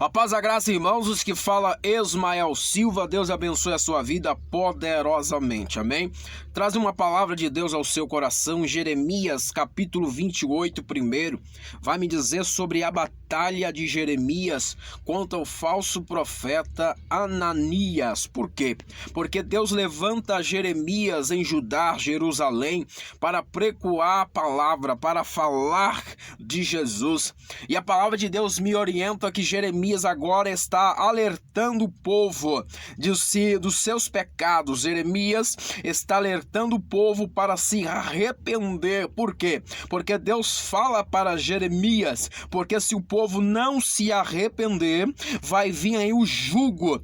A paz, a graça, irmãos, os que fala Ismael Silva, Deus abençoe a sua vida poderosamente, amém? Traz uma palavra de Deus ao seu coração, Jeremias, capítulo 28, primeiro, vai me dizer sobre a batalha de Jeremias contra o falso profeta Ananias. Por quê? Porque Deus levanta Jeremias em Judá, Jerusalém, para pregoar a palavra, para falar de Jesus. E a palavra de Deus me orienta que Jeremias agora está alertando o povo dos seus pecados. Jeremias está alertando o povo para se arrepender. Por quê? Porque Deus fala para Jeremias, porque se o povo não se arrepender, vai vir aí o jugo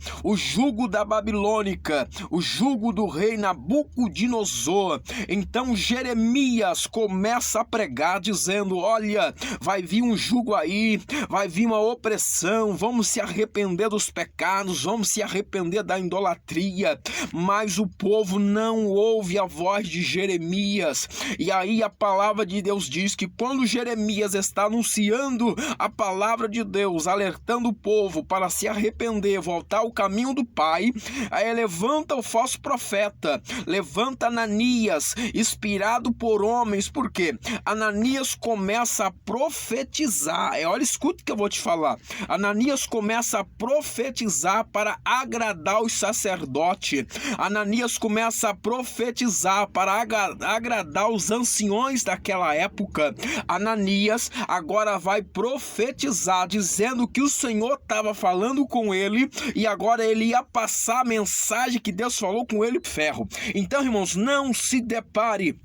da Babilônica, o jugo do rei Nabucodonosor. Então Jeremias começa a pregar dizendo: olha, vai vir um jugo aí, vai vir uma opressão, vamos se arrepender dos pecados, vamos se arrepender da idolatria. Mas o povo não ouve a voz de Jeremias. E aí a palavra de Deus diz que quando Jeremias está anunciando a palavra de Deus, alertando o povo para se arrepender, voltar ao caminho do Pai, aí levanta o falso profeta, levanta Ananias, inspirado por homens. Por quê? Ananias começa a profetizar. Olha, escuta o que eu vou te falar. Ananias começa a profetizar para agradar os sacerdotes. Ananias começa a profetizar para agradar os anciões daquela época. Ananias agora vai profetizar, dizendo que o Senhor estava falando com ele e agora ele ia passar a mensagem que Deus falou com ele, ferro. Então, irmãos, não se depare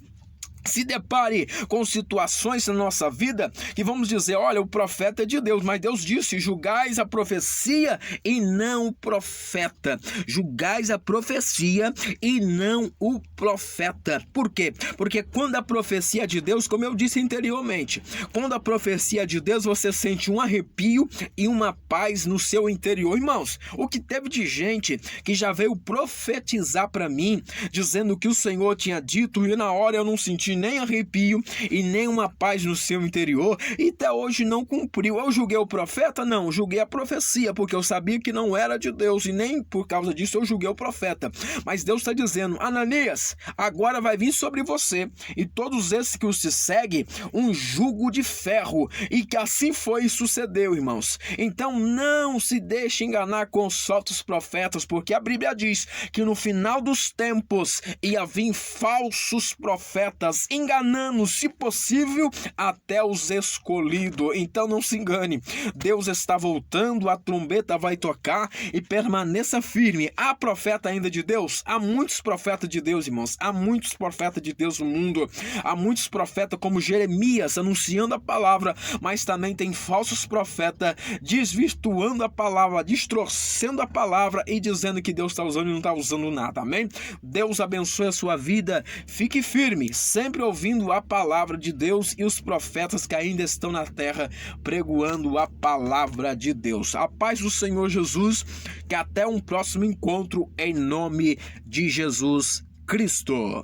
com situações na nossa vida que vamos dizer: olha, o profeta é de Deus, mas Deus disse: julgais a profecia e não o profeta. Julgais a profecia e não o profeta. Por quê? Porque quando a profecia é de Deus, como eu disse anteriormente, quando a profecia é de Deus, você sente um arrepio e uma paz no seu interior. Irmãos, o que teve de gente que já veio profetizar para mim, dizendo que o Senhor tinha dito, e na hora eu não senti nem arrepio e nem uma paz no seu interior, e até hoje não cumpriu. Eu julguei o profeta? Não, julguei a profecia, porque eu sabia que não era de Deus, e nem por causa disso eu julguei o profeta. Mas Deus está dizendo: Ananias, agora vai vir sobre você e todos esses que os te seguem um jugo de ferro, e que assim foi e sucedeu, irmãos. Então não se deixe enganar com os falsos profetas, porque a Bíblia diz que no final dos tempos ia vir falsos profetas, enganando, se possível, até os escolhidos. Então não se engane, Deus está voltando, a trombeta vai tocar, e permaneça firme. Há profeta ainda de Deus? Há muitos profetas de Deus, irmãos. Há muitos profetas de Deus no mundo. Há muitos profetas como Jeremias anunciando a palavra, mas também tem falsos profetas desvirtuando a palavra, distorcendo a palavra e dizendo que Deus está usando e não está usando nada. Amém? Deus abençoe a sua vida. Fique firme, sempre ouvindo a palavra de Deus e os profetas que ainda estão na terra pregoando a palavra de Deus. A paz do Senhor Jesus, que até um próximo encontro em nome de Jesus Cristo.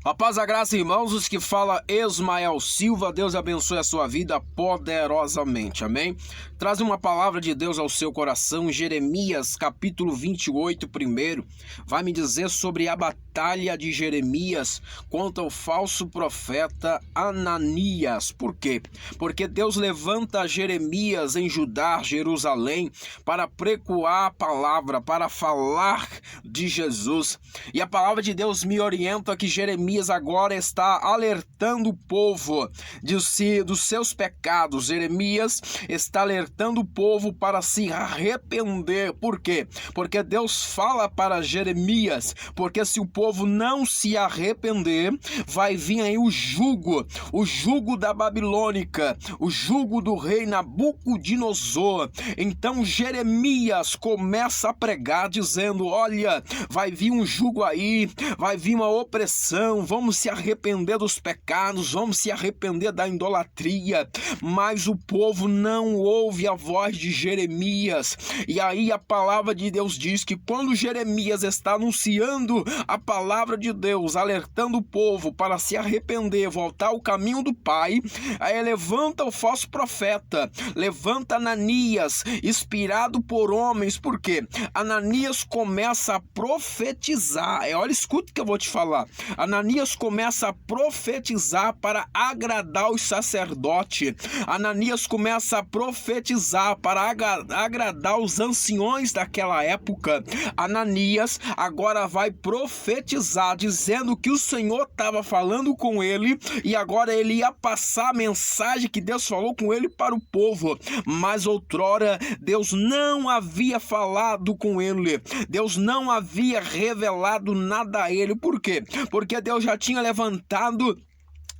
A paz, a graça, irmãos, os que fala Ismael Silva, Deus abençoe a sua vida poderosamente, amém? Traz uma palavra de Deus ao seu coração, Jeremias, capítulo 28, primeiro, vai me dizer sobre a batalha de Jeremias contra o falso profeta Ananias. Por quê? Porque Deus levanta Jeremias em Judá, Jerusalém, para pregoar a palavra, para falar de Jesus. E a palavra de Deus me orienta que Jeremias agora está alertando o povo dos seus pecados. Jeremias está alertando o povo para se arrepender. Por quê? Porque Deus fala para Jeremias, porque se o povo não se arrepender, vai vir aí o jugo da Babilônica, o jugo do rei Nabucodonosor. Então Jeremias começa a pregar dizendo: olha, vai vir um jugo aí, vai vir uma opressão, não, vamos se arrepender dos pecados, vamos se arrepender da idolatria. Mas o povo não ouve a voz de Jeremias. E aí a palavra de Deus diz que quando Jeremias está anunciando a palavra de Deus, alertando o povo para se arrepender, voltar ao caminho do Pai, aí levanta o falso profeta, levanta Ananias, inspirado por homens. Por quê? Ananias começa a profetizar. Olha, escuta o que eu vou te falar. Ananias começa a profetizar para agradar os sacerdotes. Ananias começa a profetizar para agradar os anciões daquela época. Ananias agora vai profetizar, dizendo que o Senhor estava falando com ele e agora ele ia passar a mensagem que Deus falou com ele para o povo. Mas outrora Deus não havia falado com ele. Deus não havia revelado nada a ele. Por quê? Porque Deus já tinha levantado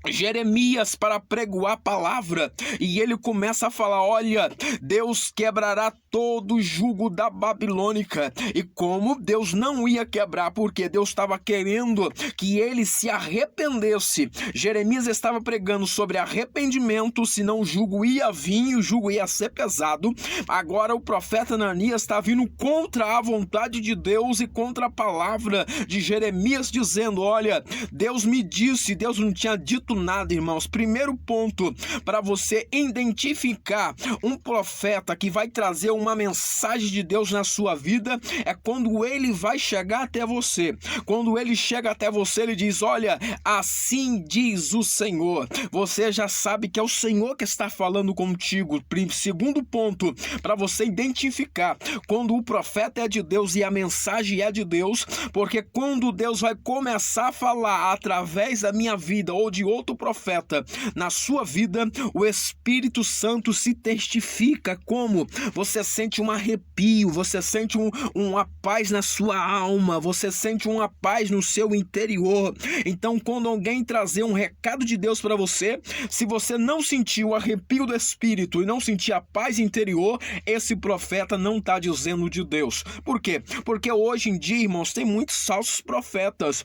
Jeremias para pregoar a palavra, e ele começa a falar: olha, Deus quebrará todo o jugo da Babilônica. E como Deus não ia quebrar, porque Deus estava querendo que ele se arrependesse. Jeremias estava pregando sobre arrependimento, senão o jugo ia vir, o jugo ia ser pesado. Agora o profeta Ananias está vindo contra a vontade de Deus e contra a palavra de Jeremias, dizendo: olha, Deus me disse, Deus não tinha dito nada, irmãos. Primeiro ponto para você identificar um profeta que vai trazer uma mensagem de Deus na sua vida é quando ele vai chegar até você. Quando ele chega até você, ele diz: olha, assim diz o Senhor. Você já sabe que é o Senhor que está falando contigo. Segundo ponto para você identificar quando o profeta é de Deus e a mensagem é de Deus, porque quando Deus vai começar a falar através da minha vida ou de outro profeta na sua vida, o Espírito Santo se testifica. Como? Você sente um arrepio, você sente uma paz na sua alma, você sente uma paz no seu interior. Então, quando alguém trazer um recado de Deus para você, se você não sentir o arrepio do Espírito e não sentir a paz interior, esse profeta não está dizendo de Deus. Por quê? Porque hoje em dia, irmãos, tem muitos falsos profetas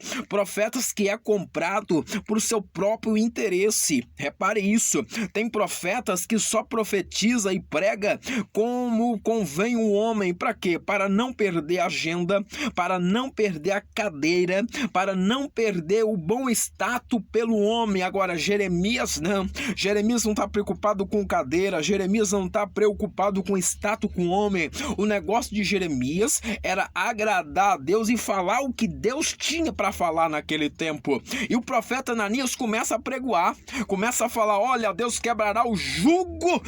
que é comprado por seu próprio interesse. Repare isso. Tem profetas que só profetiza e prega como convém o homem. Para quê? Para não perder a agenda, para não perder a cadeira, para não perder o bom status pelo homem. Agora, Jeremias não. Jeremias não está preocupado com cadeira, Jeremias não está preocupado com status com o homem. O negócio de Jeremias era agradar a Deus e falar o que Deus tinha para falar naquele tempo. E o profeta Ananias começa a pregoar, começa a falar: olha, Deus quebrará o jugo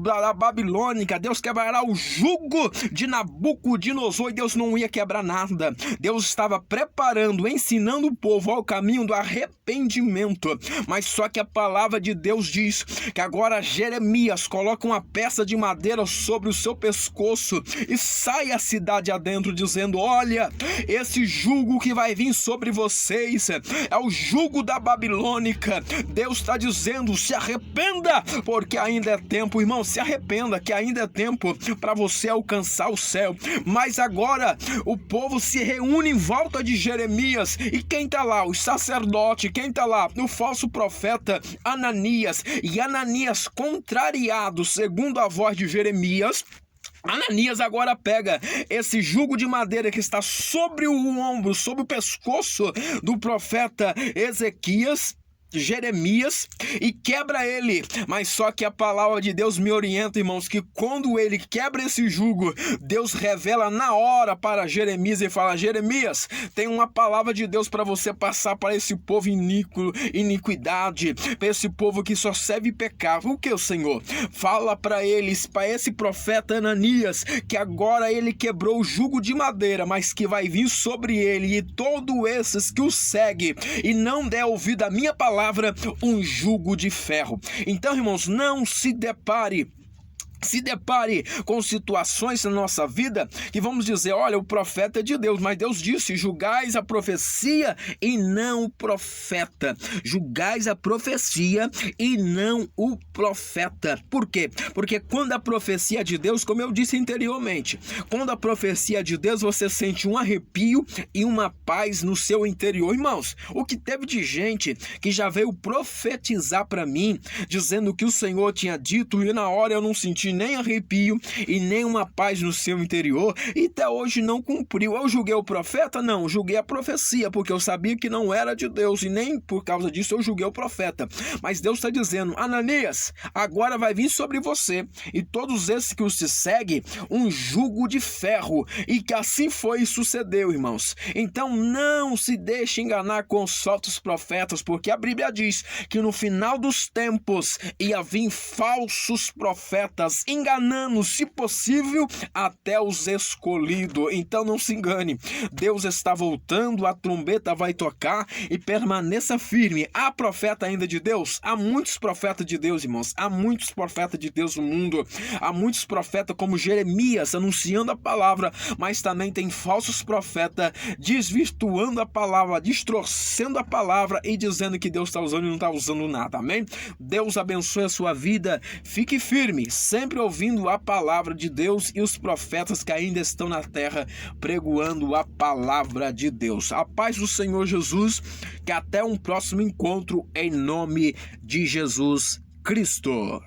da Babilônica, Deus quebrará o jugo de Nabucodonosor. E Deus não ia quebrar nada. Deus estava preparando, ensinando o povo ao caminho do arrependimento. Mas só que a palavra de Deus diz que agora Jeremias coloca uma peça de madeira sobre o seu pescoço e sai a cidade adentro, dizendo: olha, esse jugo que vai vir sobre vocês é o jugo da Babilônica. Deus está dizendo: se arrependa, porque ainda é tempo. Irmão, se arrependa, que ainda é tempo para você alcançar o céu. Mas agora o povo se reúne em volta de Jeremias, e quem está lá? Os sacerdotes. Quem está lá? O falso profeta Ananias. E Ananias, contrariado segundo a voz de Jeremias, Ananias agora pega esse jugo de madeira que está sobre o ombro, sobre o pescoço do profeta Jeremias, e quebra ele. Mas só que a palavra de Deus me orienta, irmãos, que quando ele quebra esse jugo, Deus revela na hora para Jeremias e fala: Jeremias, tem uma palavra de Deus para você passar para esse povo iniquidade, para esse povo que só serve pecar. O que, o Senhor? Fala para eles, para esse profeta Ananias, que agora ele quebrou o jugo de madeira, mas que vai vir sobre ele e todos esses que o seguem e não der ouvido à minha palavra, um jugo de ferro. Então, irmãos, não se depare se depare com situações na nossa vida que vamos dizer, olha, o profeta é de Deus, mas Deus disse, julgais a profecia e não o profeta. Julgais a profecia e não o profeta. Por quê? Porque quando a profecia é de Deus, como eu disse anteriormente, quando a profecia é de Deus, você sente um arrepio e uma paz no seu interior. Irmãos, o que teve de gente que já veio profetizar para mim, dizendo que o Senhor tinha dito e na hora eu não senti nem arrepio e nem uma paz no seu interior e até hoje não cumpriu. Eu julguei o profeta? Não, julguei a profecia, porque eu sabia que não era de Deus e nem por causa disso eu julguei o profeta. Mas Deus está dizendo, Ananias, agora vai vir sobre você e todos esses que os te seguem um jugo de ferro, e que assim foi e sucedeu, irmãos. Então não se deixe enganar com os falsos profetas, porque a Bíblia diz que no final dos tempos ia vir falsos profetas, enganando, se possível, até os escolhidos. Então não se engane, Deus está voltando, a trombeta vai tocar e permaneça firme. Há profeta ainda de Deus? Há muitos profetas de Deus, irmãos. Há muitos profetas de Deus no mundo. Há muitos profetas como Jeremias anunciando a palavra, mas também tem falsos profetas desvirtuando a palavra, distorcendo a palavra e dizendo que Deus está usando e não está usando nada. Amém? Deus abençoe a sua vida. Fique firme, sempre ouvindo a palavra de Deus e os profetas que ainda estão na terra pregoando a palavra de Deus. A paz do Senhor Jesus, que até um próximo encontro em nome de Jesus Cristo.